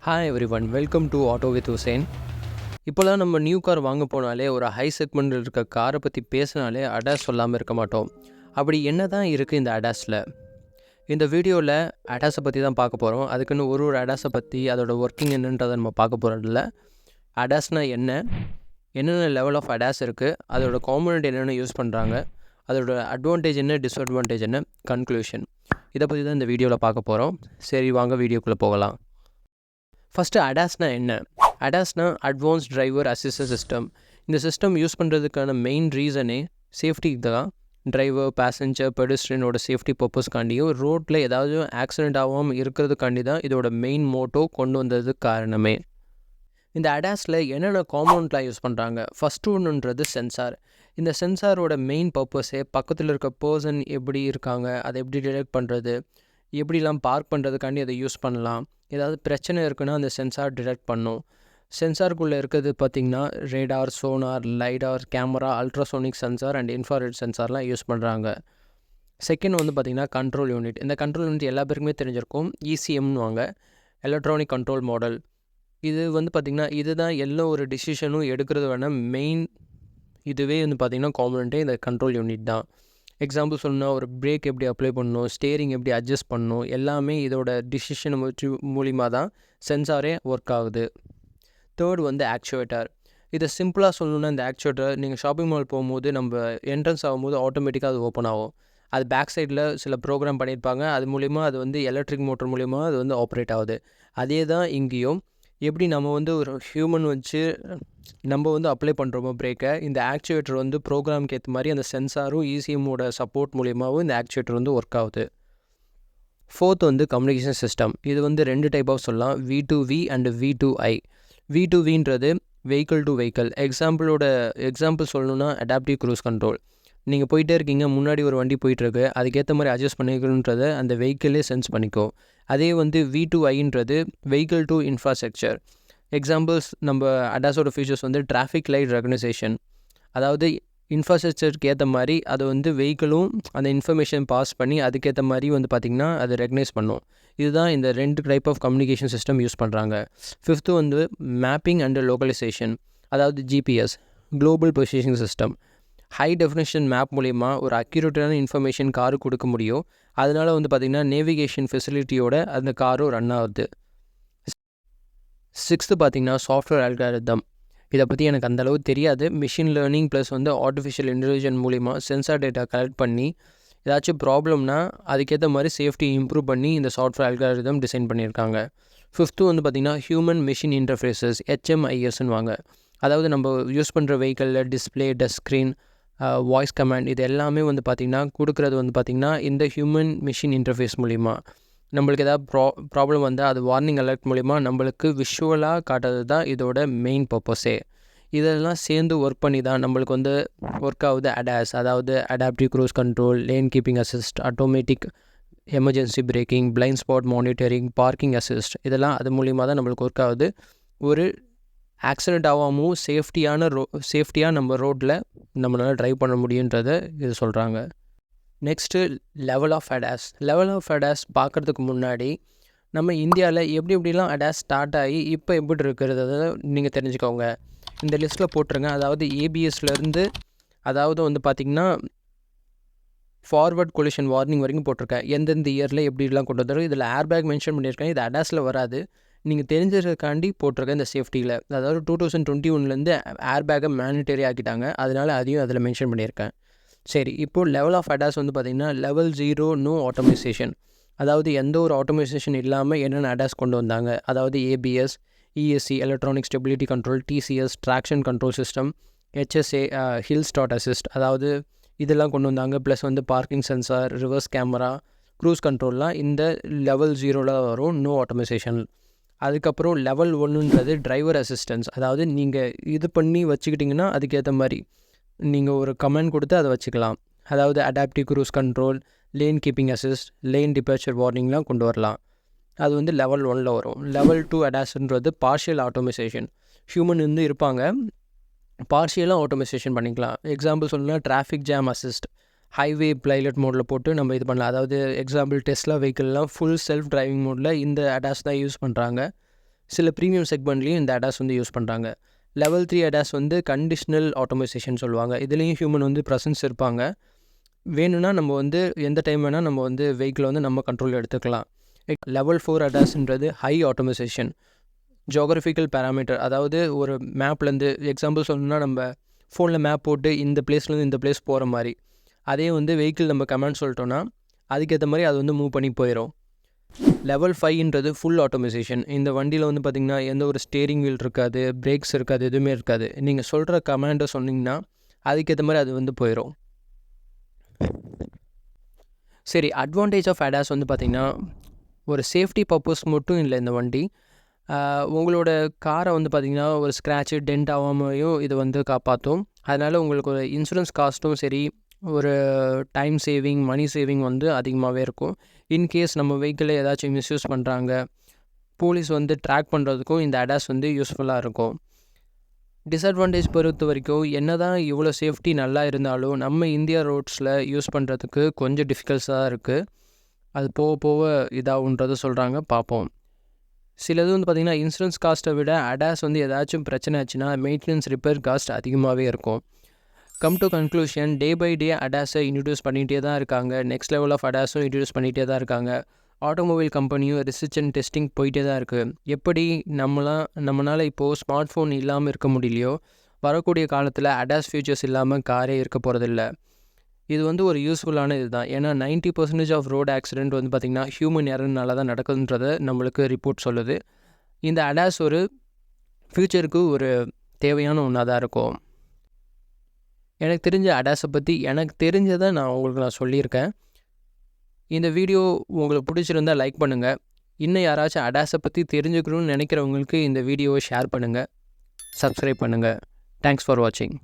Hi everyone, welcome to auto with Hussain. இப்போலாம் நம்ம new car வாங்க போனாலே ஒரு ஹை செக்மெண்ட்டில் இருக்க காரை பற்றி பேசினாலே அடாஸ் சொல்லாமல் இருக்க மாட்டோம். அப்படி என்ன தான் இருக்குது இந்த அடாஸில்? இந்த வீடியோவில் அடாஸை பற்றி தான் பார்க்க போகிறோம். அதுக்குன்னு ஒரு அடாஸை பற்றி அதோட ஒர்க்கிங் என்னன்றதை நம்ம பார்க்க போகிறதில்ல. அடாஸ்னால் என்னென்ன லெவல் ஆஃப் அடாஸ் இருக்குது, அதோட காம்பனண்ட் என்னென்ன யூஸ் பண்ணுறாங்க, அதோட அட்வான்டேஜ் என்ன, டிஸ்அட்வான்டேஜ் என்ன, கன்க்ளூஷன், இதை பற்றி தான் இந்த வீடியோவில் பார்க்க போகிறோம். சரி, வாங்க வீடியோக்குள்ளே போகலாம். ஃபஸ்ட்டு அடாஸ்னால் என்ன? அடாஸ்னால் அட்வான்ஸ் டிரைவர் அசிஸ்டன்ட் சிஸ்டம். இந்த சிஸ்டம் யூஸ் பண்ணுறதுக்கான மெயின் ரீசனே சேஃப்டிக்கு தான். டிரைவர், பேசஞ்சர், பெடிஸ்ட்ரியனோட சேஃப்டி பர்பஸ்க்காண்டியும் ரோட்டில் ஏதாவது ஆக்சிடெண்ட் ஆகாமல் இருக்கிறதுக்காண்டி தான் இதோட மெயின் மோட்டோ கொண்டு வந்ததுக்கு காரணமே. இந்த அடாஸில் என்னென்ன காம்பனண்ட்லாம் யூஸ் பண்ணுறாங்க? ஃபஸ்ட்டு ஒன்றுன்றது சென்சார். இந்த சென்சாரோட மெயின் பர்பஸே பக்கத்தில் இருக்க பர்சன் எப்படி இருக்காங்க, அதை எப்படி டிடெக்ட் பண்ணுறது, எப்படிலாம் பார்க் பண்ணுறதுக்காண்டி அதை யூஸ் பண்ணலாம். ஏதாவது பிரச்சனை இருக்குன்னா அந்த சென்சார் டிடெக்ட் பண்ணும். சென்சாருக்குள்ளே இருக்கிறது பார்த்திங்கன்னா radar, sonar, lidar, camera, ultrasonic sensor and infrared சென்சார்லாம் யூஸ் பண்ணுறாங்க. செகண்ட் பார்த்திங்கன்னா கண்ட்ரோல் யூனிட். இந்த கண்ட்ரோல் யூனிட் எல்லா பேருக்குமே தெரிஞ்சிருக்கும். இசிஎம்னுவாங்க, எலக்ட்ரானிக் கண்ட்ரோல் மாடல். இது பார்த்திங்கன்னா இதுதான் எல்லா ஒரு டிசிஷனும் எடுக்கிறது வேணால் மெயின். இதுவே பார்த்திங்கன்னா காம்பனண்ட்டே இந்த கண்ட்ரோல் யூனிட் தான். எக்ஸாம்பிள் சொல்லணும்னா ஒரு பிரேக் எப்படி அப்ளை பண்ணணும், ஸ்டேரிங் எப்படி அட்ஜஸ்ட் பண்ணணும், எல்லாமே இதோட டிசிஷன் மூலிமா தான் சென்சாரே ஒர்க் ஆகுது. Third actuator. இதை சிம்பிளாக சொல்லணுன்னா இந்த ஆக்சுவேட்டர் நீங்கள் ஷாப்பிங் மால் போகும்போது நம்ம என்ட்ரன்ஸ் ஆகும்போது ஆட்டோமேட்டிக்காக அது ஓப்பன் ஆகும். அது பேக் சைடில் சில ப்ரோக்ராம் பண்ணியிருப்பாங்க. அது மூலிமா அது எலக்ட்ரிக் மோட்டர் மூலிமா அது ஆப்ரேட் ஆகுது. அதே தான் இங்கேயும். எப்படி நம்ம ஒரு ஹியூமன் வச்சு நம்ம அப்ளை பண்ணுறோமோ பிரேக்கை, இந்த ஆக்சுவேட்டர் ப்ரோக்ராம்க்கு ஏற்ற மாதிரி அந்த சென்சாரும் இசிஎம்மோட சப்போர்ட் மூலியமாகவும் இந்த ஆக்சுவேட்டர் ஒர்க் ஆகுது. Fourth communication system. இது ரெண்டு டைப்பாக சொல்லலாம், V2V அண்ட் V2I. V2Vன்றது வெஹிக்கிள் டு வெஹிக்கிள். எக்ஸாம்பிள் சொல்லணுன்னா அடாப்டிவ் க்ரூஸ் கண்ட்ரோல். நீங்கள் போயிட்டே இருக்கீங்க, முன்னாடி ஒரு வண்டி போயிட்டுருக்கு, அதுக்கேற்ற மாதிரி அட்ஜஸ்ட் பண்ணிக்கணுன்றதை அந்த வெஹிக்கிளே சென்ஸ் பண்ணிக்கும். அதே V2Iன்றது வெஹிக்கிள் டு இன்ஃப்ராஸ்ட்ரக்சர். எக்ஸாம்பிள்ஸ் நம்ம அடாஸோட ஃபீச்சர்ஸ் டிராஃபிக் லைட் ரெகனைசேஷன். அதாவது இன்ஃப்ராஸ்ட்ரக்சருக்கு ஏற்ற மாதிரி அது வெஹிக்கிளும் அந்த இன்ஃபர்மேஷன் பாஸ் பண்ணி அதுக்கேற்ற மாதிரி பார்த்திங்கன்னா அது ரெகனைஸ் பண்ணும். இதுதான் இந்த ரெண்டு type of communication system use பண்ணுறாங்க. Fifth mapping and localization. அதாவது GPS, global positioning system. High definition map மூலிமா ஒரு அக்யூரேட்டான இன்ஃபர்மேஷன் காரு கொடுக்க முடியும். அதனால் பார்த்திங்கன்னா நேவிகேஷன் ஃபெசிலிட்டியோட அந்த காரும் ரன் ஆகுது. சிக்ஸ்த்து பார்த்திங்கன்னா சாஃப்ட்வேர் அல்காரிதம். இதை பற்றி எனக்கு அந்தளவு தெரியாது. Machine learning plus artificial intelligence மூலிமா சென்சார் டேட்டா கலெக்ட் பண்ணி ஏதாச்சும் ப்ராப்ளம்னா அதுக்கேற்ற மாதிரி சேஃப்டி இம்ப்ரூவ் பண்ணி இந்த சாஃப்ட்வேர் அல்காரிதம் டிசைன் பண்ணியிருக்காங்க. ஃபிஃப்த்து பார்த்திங்கன்னா ஹியூமன் மிஷின் இன்டர்ஃபேஸஸ், HMISன்னுவாங்க. அதாவது நம்ம யூஸ் பண்ணுற வெஹிக்கிளில் display, touch screen, voice command, இது எல்லாமே பார்த்திங்கன்னா கொடுக்குறது பார்த்திங்கன்னா இந்த ஹியூமன் மிஷின் இன்டர்ஃபேஸ் மூலிமா. நம்மளுக்கு ஏதாவது ப்ராப்ளம் வந்தால் அது வார்னிங் அலர்ட் மூலிமா நம்மளுக்கு விஷுவலாக காட்டுறது தான் இதோட மெயின் பர்பஸே. இதெல்லாம் சேர்ந்து ஒர்க் பண்ணி தான் நம்மளுக்கு ஒர்க் ஆகுது அடாஸ். அதாவது adaptive cruise control, lane keeping assist, automatic emergency braking, blind spot monitoring, parking assist, இதெல்லாம் அது மூலிமா தான் நம்மளுக்கு ஒர்க் ஆகுது. ஒரு ஆக்சிடெண்ட் ஆகாமல் சேஃப்டியாக நம்ம ரோட்டில் நம்மளால் ட்ரைவ் பண்ண முடியுன்றதை இது சொல்கிறாங்க. Next level of ADAS. Level of ADAS பார்க்குறதுக்கு முன்னாடி நம்ம இந்தியாவில் எப்படிலாம் அடாஸ் ஸ்டார்ட் ஆகி இப்போ எப்படி இருக்கிறத நீங்கள் தெரிஞ்சுக்கோங்க. இந்த லிஸ்ட்டில் போட்டுருங்க. அதாவது ABSலேருந்து அதாவது பார்த்திங்கன்னா ஃபார்வர்ட் கொலிஷன் வார்னிங் வரைக்கும் போட்டிருக்கேன். எந்தெந்த இயரில் எப்படிலாம் கொண்டு வந்துடும். இதில் ஏர்பேக் மென்ஷன் பண்ணியிருக்கேன். இது அடாஸில் வராது, நீங்கள் தெரிஞ்சிருக்காண்டி போட்டிருக்கேன் இந்த சேஃப்டியில். அதாவது 2021 ஏர்பேக்கை மேண்டட்டரி ஆக்கிட்டாங்க, அதனால் அதையும் அதில் மென்ஷன் பண்ணியிருக்கேன். சரி, இப்போது லெவல் ஆஃப் அடாஸ் பார்த்திங்கன்னா லெவல் 0 நோ ஆட்டோமைசேஷன். அதாவது எந்த ஒரு ஆட்டோமைசேஷன் இல்லாமல் என்னென்ன அடாஸ் கொண்டு வந்தாங்க. அதாவது ABS, ESC, electronic stability control, TCS, traction control system, HSA, hill start assist, அதாவது இதெல்லாம் கொண்டு வந்தாங்க. Plus parking sensor, reverse camera, cruise கண்ட்ரோல்லாம் இந்த லெவல் 0 வரும், நோ ஆட்டோமைசேஷன். அதுக்கப்புறம் லெவல் 1ன்றது டிரைவர் அசிஸ்டன்ஸ். அதாவது நீங்கள் இது பண்ணி வச்சுக்கிட்டிங்கன்னா அதுக்கேற்ற மாதிரி நீங்கள் ஒரு கமெண்ட் கொடுத்து அதை வச்சுக்கலாம். அதாவது adaptive cruise control, lane keeping assist, lane departure வார்னிங்லாம் கொண்டு வரலாம். அது லெவல் 1 வரும். லெவல் 2 அடாஸ்ன்றது பார்ஷியல் ஆட்டோமைசேஷன். ஹியூமன் இருப்பாங்க, பார்ஷியலாக ஆட்டோமைசேஷன் பண்ணிக்கலாம். எக்ஸாம்பிள் சொல்லணும்னா traffic jam assist, highway pilot மோடில் போட்டு நம்ம இது பண்ணலாம். அதாவது எக்ஸாம்பிள் டெஸ்லா வெஹிக்கிள்லாம் ஃபுல் செல்ஃப் டிரைவிங் மோடில் இந்த அடாஸ் தான் யூஸ் பண்ணுறாங்க. சில ப்ரீமியம் செக்மெண்ட்லேயும் இந்த அடாஸ் வந்து யூஸ் பண்ணுறாங்க. லெவல் 3 அடாஸ் வந்து கண்டிஷனல் ஆட்டோமைசேஷன் சொல்லுவாங்க. இதுலேயும் ஹியூமன் வந்து ப்ரெசன்ஸ் இருப்பாங்க. வேணும்னா நம்ம வந்து எந்த டைம் வேணால் நம்ம வந்து வெஹிக்கிளை வந்து நம்ம கண்ட்ரோல் எடுத்துக்கலாம். லெவல் 4 அடாஸ்ன்றது ஹை ஆட்டோமைசேஷன். ஜியோகிராஃபிக்கல் பேராமீட்டர், அதாவது ஒரு மேப்லேருந்து எக்ஸாம்பிள் சொல்லணும்னா நம்ம ஃபோனில் மேப் போட்டு இந்த பிளேஸ்லேருந்து இந்த பிளேஸ் போகிற மாதிரி, அதே வந்து வெஹிக்கிள் நம்ம கமாண்ட் சொல்லிட்டோன்னா அதுக்கேற்ற மாதிரி அது வந்து மூவ் பண்ணி போயிடும். லெவல் 5ன்றது ஃபுல் ஆட்டோமைசேஷன். இந்த வண்டியில் வந்து பார்த்திங்கன்னா எந்த ஒரு ஸ்டேரிங் வீல் இருக்காது, பிரேக்ஸ் இருக்காது, எதுவுமே இருக்காது. நீங்கள் சொல்கிற கமாண்டை சொன்னிங்கன்னா அதுக்கேற்ற மாதிரி அது வந்து போயிடும். சரி, அட்வான்டேஜ் ஆஃப் அடாஸ் வந்து பார்த்திங்கன்னா ஒரு சேஃப்டி பர்பஸ் மட்டும் இல்லை. இந்த வண்டி உங்களோட காரை வந்து பார்த்திங்கன்னா ஒரு ஸ்க்ராட்சு டென்ட் ஆகாமையும் இது வந்து காப்பாற்றும். அதனால் உங்களுக்கு ஒரு இன்சூரன்ஸ் காஸ்ட்டும் சரி, ஒரு டைம் சேவிங், மணி சேவிங் வந்து அதிகமாகவே இருக்கும். இன்கேஸ் நம்ம வெஹிக்கிளை ஏதாச்சும் மிஸ்யூஸ் பண்ணுறாங்க, போலீஸ் வந்து ட்ராக் பண்ணுறதுக்கும் இந்த அடாஸ் வந்து யூஸ்ஃபுல்லாக இருக்கும். டிஸ்அட்வான்டேஜ் பொறுத்த வரைக்கும் என்ன தான் இவ்வளோ சேஃப்டி நல்லா இருந்தாலும் நம்ம இந்தியா ரோட்ஸில் யூஸ் பண்ணுறதுக்கு கொஞ்சம் டிஃபிகல்ட்ஸாக இருக்குது. அது போக போக இதாகுன்றது சொல்கிறாங்க, பார்ப்போம். சிலது வந்து பார்த்திங்கன்னா இன்சூரன்ஸ் காஸ்ட்டை விட அடாஸ் வந்து ஏதாச்சும் பிரச்சனை ஆச்சுன்னா மெயின்டெனன்ஸ் ரிப்பேர் காஸ்ட் அதிகமாகவே இருக்கும். Come to conclusion, day by day அடாஸை இன்ட்ரடியூஸ் பண்ணிகிட்டே தான் இருக்காங்க. நெக்ஸ்ட் லெவல் ஆஃப் அடாஸும் இன்ட்ரடியூஸ் பண்ணிகிட்டே தான் இருக்காங்க. ஆட்டோமொபைல் கம்பெனியும் ரிசர்ச் அண்ட் டெஸ்டிங் போயிட்டே தான் இருக்குது. எப்படி நம்மளால் இப்போது ஸ்மார்ட் ஃபோன் இல்லாமல் இருக்க முடியலையோ, வரக்கூடிய காலத்தில் அடாஸ் ஃபியூச்சர்ஸ் இல்லாமல் காரே இருக்க போகிறதில்ல. இது வந்து ஒரு யூஸ்ஃபுல்லான இது தான். ஏன்னா 90% ஆஃப் ரோடு ஆக்சிடெண்ட் வந்து பார்த்திங்கன்னா ஹியூமன் எரர்னால தான் நடக்குதுன்றதை நம்மளுக்கு ரிப்போர்ட் சொல்லுது. இந்த அடாஸ் ஒரு ஃப்யூச்சருக்கு ஒரு தேவையான ஒன்றா தான் இருக்கும். எனக்கு தெரிஞ்ச அடாஸை பற்றி எனக்கு தெரிஞ்சதை நான் சொல்லியிருக்கேன். இந்த வீடியோ உங்களுக்கு பிடிச்சிருந்தால் லைக் பண்ணுங்கள். இன்னும் யாராச்சும் அடாஸை பற்றி தெரிஞ்சுக்கணும்னு நினைக்கிறவங்களுக்கு இந்த வீடியோவை ஷேர் பண்ணுங்கள், சப்ஸ்கிரைப் பண்ணுங்கள். தேங்க்ஸ் ஃபார் வாட்சிங்.